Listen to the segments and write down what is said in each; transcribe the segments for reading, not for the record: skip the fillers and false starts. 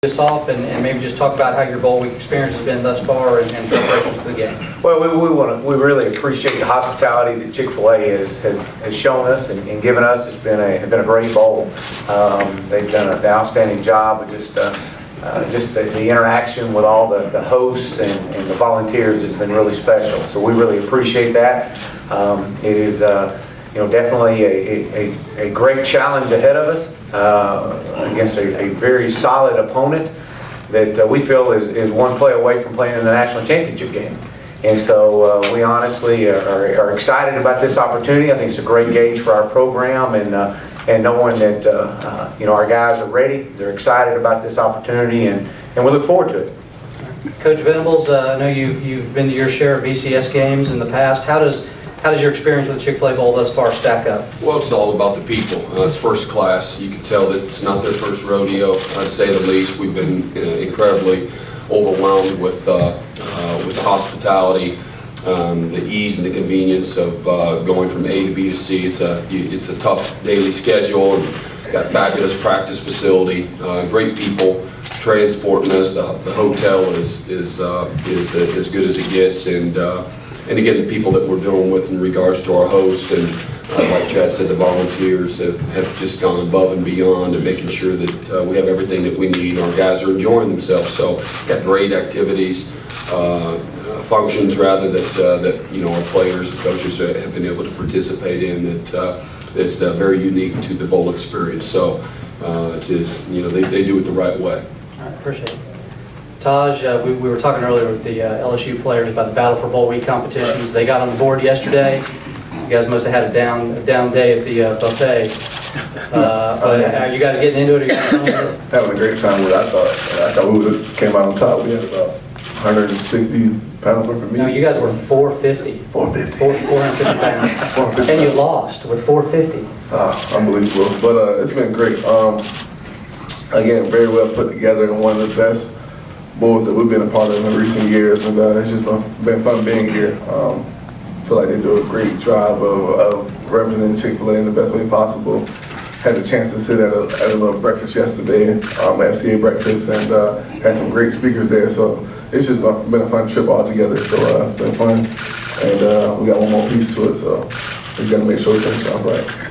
this off and maybe just talk about how your bowl week experience has been thus far and preparations for the game. Well, we really appreciate the hospitality that Chick-fil-A has shown us and given us. It's been a great bowl. They've done an outstanding job of just the interaction with all the hosts and the volunteers has been really special. So we really appreciate that. It is definitely a great challenge ahead of us against a very solid opponent that we feel is one play away from playing in the national championship game. And so we honestly are excited about this opportunity. I think it's a great gauge for our program, and knowing that our guys are ready, they're excited about this opportunity, and we look forward to it. Coach Venables, I know you've been to your share of BCS games in the past. How does your experience with the Chick-fil-A Bowl thus far stack up? Well, it's all about the people. It's first class. You can tell that it's not their first rodeo, to say the least. We've been incredibly overwhelmed with the hospitality, the ease and the convenience of going from A to B to C. It's a tough daily schedule. And got a fabulous practice facility, great people transporting us. The hotel is as good as it gets, and again, the people that we're dealing with in regards to our host, and like Chad said, the volunteers have just gone above and beyond and making sure that we have everything that we need. Our guys are enjoying themselves, so got great activities, functions rather that our players and coaches have been able to participate in. That's very unique to the bowl experience. So they do it the right way. All right, appreciate it. Taj, we were talking earlier with the LSU players about the Battle for Bowl Week competitions. They got on the board yesterday. You guys must have had a down day at the buffet. But are you guys getting into it? Having a great time with it. I thought we would have came out on top. We had about 160 pounds worth of meat. No, you guys were 450. 450. 450 pounds. 450 and you lost with 450. Unbelievable. But it's been great. Again, very well put together and one of the best bowls that we've been a part of in recent years, and it's just been fun being here. I feel like they do a great job of representing Chick-fil-A in the best way possible. Had the chance to sit at a little breakfast yesterday, FCA breakfast, and had some great speakers there. So it's just been a fun trip altogether. So it's been fun, and we got one more piece to it. So we got to make sure we finish off right.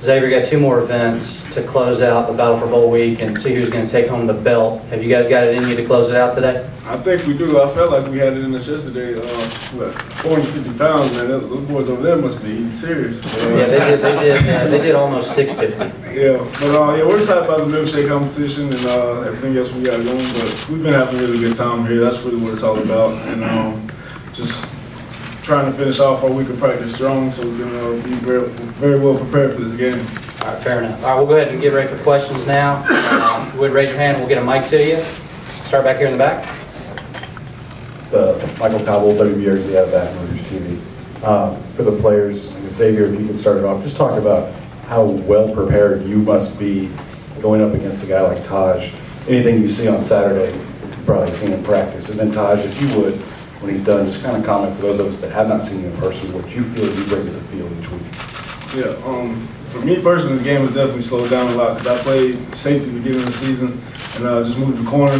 Xavier, got two more events to close out the Battle for Bowl Week and see who's going to take home the belt. Have you guys got it in you to close it out today? I think we do. I felt like we had it in us yesterday. 450 pounds, man. Those boys over there must be eating serious. Yeah, they did almost 650. Yeah, but we're excited about the milkshake competition and everything else we got going. But we've been having a really good time here. That's really what it's all about, and just trying to finish off our week of practice strong so we can be very well prepared for this game. All right, fair enough. All right, we'll go ahead and get ready for questions now. If you would raise your hand, we'll get a mic to you. Start back here in the back. It's Michael Cobble, WBRZ out of Baton Rouge TV. For the players, Xavier, if you could start it off, just talk about how well prepared you must be going up against a guy like Taj. Anything you see on Saturday, you've probably seen in practice. And then Taj, if you would, when he's done, just kind of comment for those of us that have not seen you in person, what you feel you bring to the field each week. Yeah, for me personally, the game has definitely slowed down a lot because I played safety beginning of the season and just moved the corner.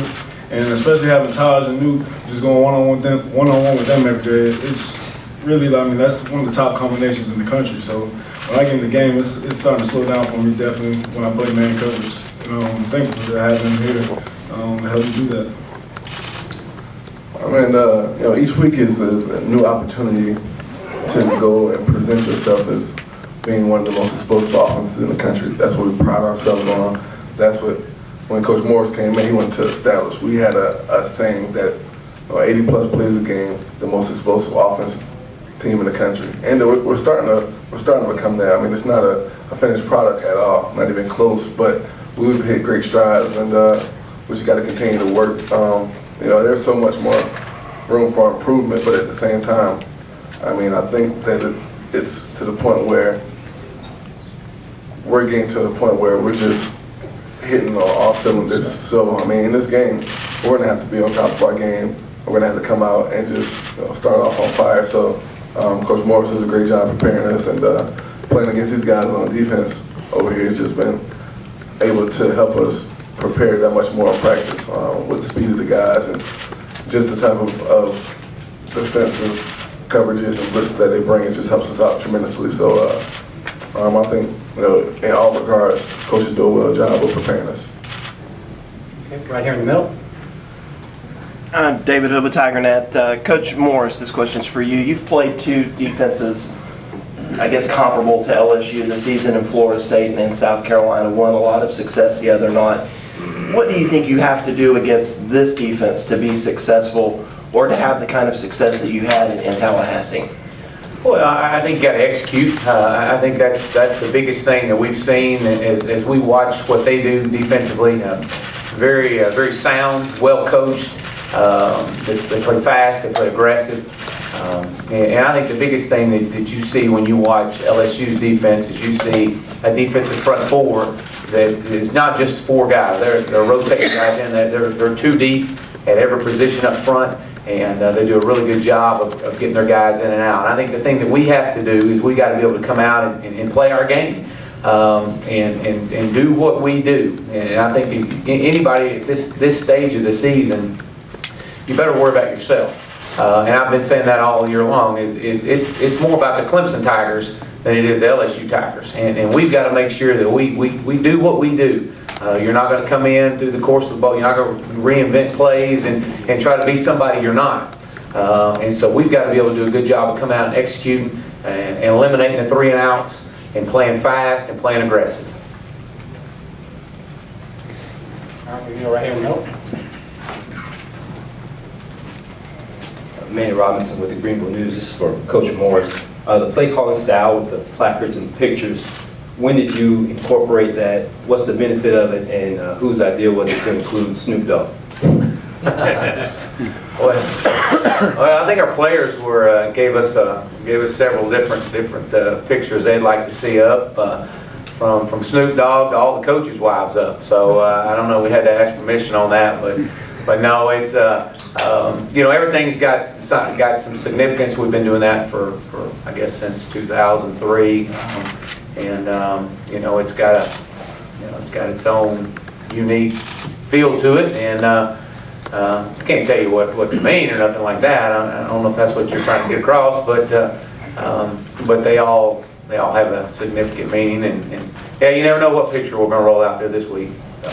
And especially having Taj and Nuke just going one-on-one with them every day, it's really, that's one of the top combinations in the country. So when I get in the game, it's starting to slow down for me definitely when I play man coverage. I'm thankful to have him here to help me do that. Each week is a new opportunity to go and present yourself as being one of the most explosive offenses in the country. That's what we pride ourselves on. That's what, when Coach Morris came in, he wanted to establish. We had a saying that 80+ plays a game, the most explosive offensive team in the country, and we're starting to become that. It's not a finished product at all, not even close. But we've hit great strides, and we just got to continue to work. There's so much more room for improvement, but at the same time, I think that it's to the point where we're getting to the point where we're just hitting on all cylinders. So, in this game, we're going to have to be on top of our game. We're going to have to come out and just start off on fire. So, Coach Morris does a great job preparing us, and playing against these guys on defense over here has just been able to help us prepared that much more in practice with the speed of the guys and just the type of defensive coverages and blitzes that they bring. It just helps us out tremendously. So I think, in all regards, coaches do a well job of preparing us. Okay, right here in the middle. I'm David Hood with TigerNet. Coach Morris, this question's for you. You've played two defenses, I guess, comparable to LSU this season in Florida State and in South Carolina, won a lot of success the other night. What do you think you have to do against this defense to be successful or to have the kind of success that you had in Tallahassee? Well, I think you got to execute. I think that's the biggest thing that we've seen as we watch what they do defensively. Very sound, well coached. They play fast. They play aggressive. And I think the biggest thing that you see when you watch LSU's defense is you see a defensive front four that is not just four guys. They're rotating guys in. They're too deep at every position up front. And they do a really good job of getting their guys in and out. And I think the thing that we have to do is we got to be able to come out and play our game and do what we do. And I think if anybody at this stage of the season, you better worry about yourself. And I've been saying that all year long. It's more about the Clemson Tigers than it is the LSU Tigers. And we've got to make sure that we do what we do. You're not going to come in through the course of the ball. You're not going to reinvent plays and try to be somebody you're not. And so we've got to be able to do a good job of coming out and executing and eliminating the 3 and outs and playing fast and playing aggressive. All right, we can go right here in the middle. Manny Robinson with the Greenville News. This is for Coach Morris. The play calling style with the placards and pictures, when did you incorporate that? What's the benefit of it, and whose idea was it to include Snoop Dogg? Well, I think our players gave us several different pictures they'd like to see up, from Snoop Dogg to all the coaches' wives up. So I don't know. We had to ask permission on that, but no, it's everything's got some significance. We've been doing that for I guess since 2003. And it's got its own unique feel to it, and I can't tell you what they mean or nothing like that. I don't know if that's what you're trying to get across, but they all have a significant meaning, and yeah, you never know what picture we're going to roll out there this week. So.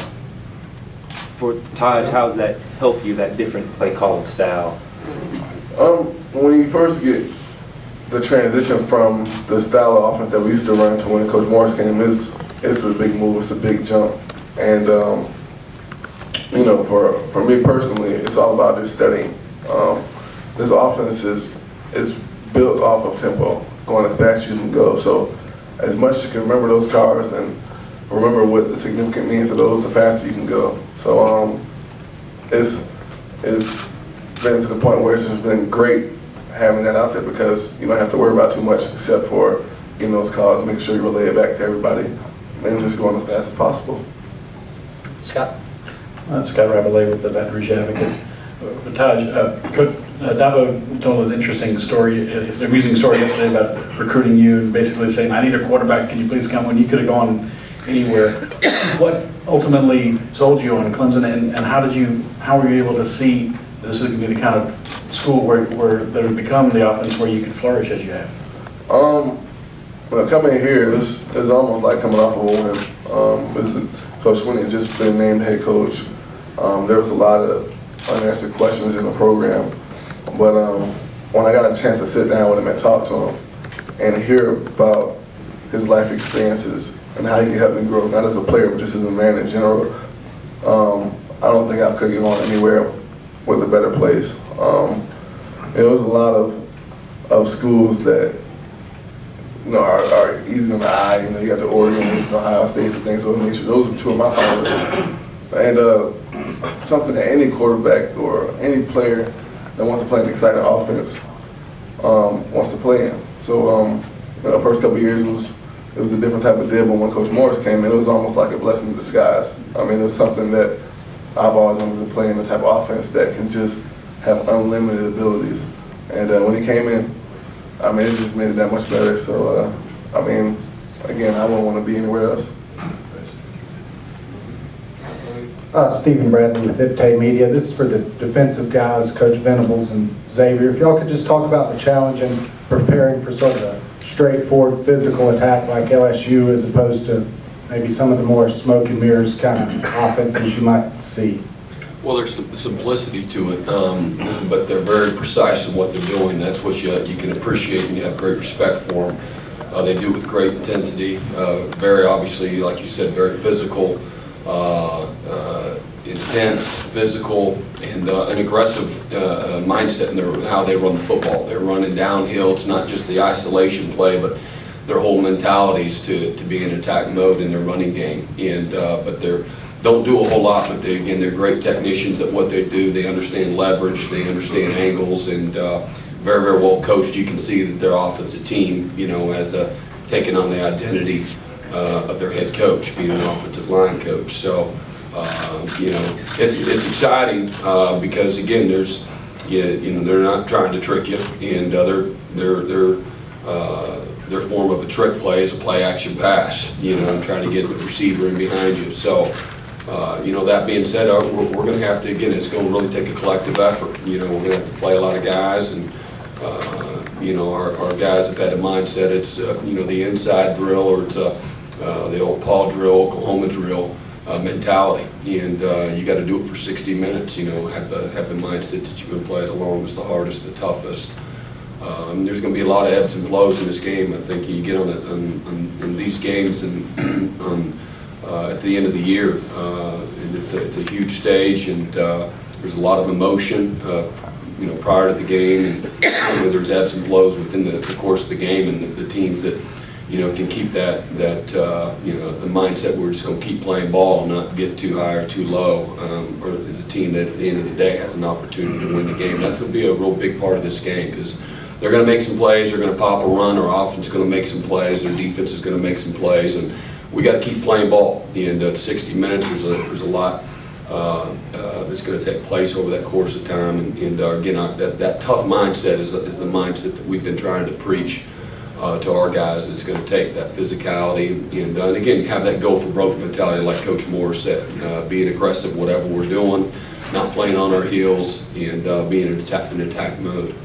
For Taj, how does that help you, that different play calling style? When you first get the transition from the style of offense that we used to run to when Coach Morris came, it's a big move, it's a big jump. And, for me personally, it's all about just studying. This offense is built off of tempo, going as fast as you can go. So as much as you can remember those cars and remember what the significant means of those, the faster you can go. So it's been to the point where it's just been great having that out there, because you don't have to worry about too much except for getting those calls, making sure you relay it back to everybody, and just going as fast as possible. Scott? Scott Rabelais with the Baton Rouge Advocate. Taj, Coach Dabo told an interesting story, it's an amusing story yesterday about recruiting you and basically saying, I need a quarterback, can you please come? When you could have gone anywhere. What ultimately sold you on Clemson, and how were you able to see this is going to be the kind of school where that would become the offense where you could flourish as you have? Well, coming here is almost like coming off of a win. Coach Sweeney had just been named head coach. There was a lot of unanswered questions in the program, but when I got a chance to sit down with him and talk to him and hear about his life experiences and how he can help me grow, not as a player, but just as a man in general, I don't think I could get on anywhere with a better place. There was a lot of schools that are easy on the eye. You got the Oregon, Ohio State, and things of that nature. Those are two of my favorites. And something that any quarterback or any player that wants to play an exciting offense wants to play in. So the first couple of years it was a different type of deal, but when Coach Morris came in, it was almost like a blessing in disguise. I mean, it was something that I've always wanted to play in, the type of offense that can just have unlimited abilities. And when he came in, I mean, it just made it that much better. So, I mean, again, I wouldn't want to be anywhere else. Stephen Bradley with Iptay Media. This is for the defensive guys, Coach Venables and Xavier. If y'all could just talk about the challenge in preparing for sort of a straightforward physical attack like LSU as opposed to maybe some of the more smoke and mirrors kind of offenses you might see. Well, there's some simplicity to it, but they're very precise in what they're doing. That's what you can appreciate and you have great respect for them. They do it with great intensity, very obviously, like you said, very physical, intense, physical, and an aggressive mindset in how they run the football. They're running downhill. It's not just the isolation play, but their whole mentality is to be in attack mode in their running game. And but they don't do a whole lot, but they're great technicians at what they do. They understand leverage, they understand angles, and very, very well coached. You can see that their offensive team, has taken on the identity of their head coach, being an offensive line coach. So, it's exciting because again, they're not trying to trick you, and their form of a trick play is a play action pass. Trying to get the receiver in behind you. So, that being said, we're going to have to, again, it's going to really take a collective effort. We're going to have to play a lot of guys, and our guys have had a mindset. It's the inside drill, or it's the old Paul drill, Oklahoma drill mentality, and you got to do it for 60 minutes. Have the mindset that you can play the longest, the hardest, the toughest. There's going to be a lot of ebbs and flows in this game. I think you get on these games and at the end of the year, and it's a huge stage, and there's a lot of emotion. Prior to the game, and there's ebbs and flows within the course of the game, and the teams that can keep that the mindset we're just going to keep playing ball, not get too high or too low, or is a team that at the end of the day has an opportunity to win the game. That's going to be a real big part of this game, because they're going to make some plays, they're going to pop a run, our offense is going to make some plays, their defense is going to make some plays, and we got to keep playing ball. And 60 minutes, there's a lot that's going to take place over that course of time, and again, that tough mindset is the mindset that we've been trying to preach to our guys. It's going to take that physicality, and again, have that go for broke mentality, like Coach Moore said, being aggressive, whatever we're doing, not playing on our heels, and being in attack mode.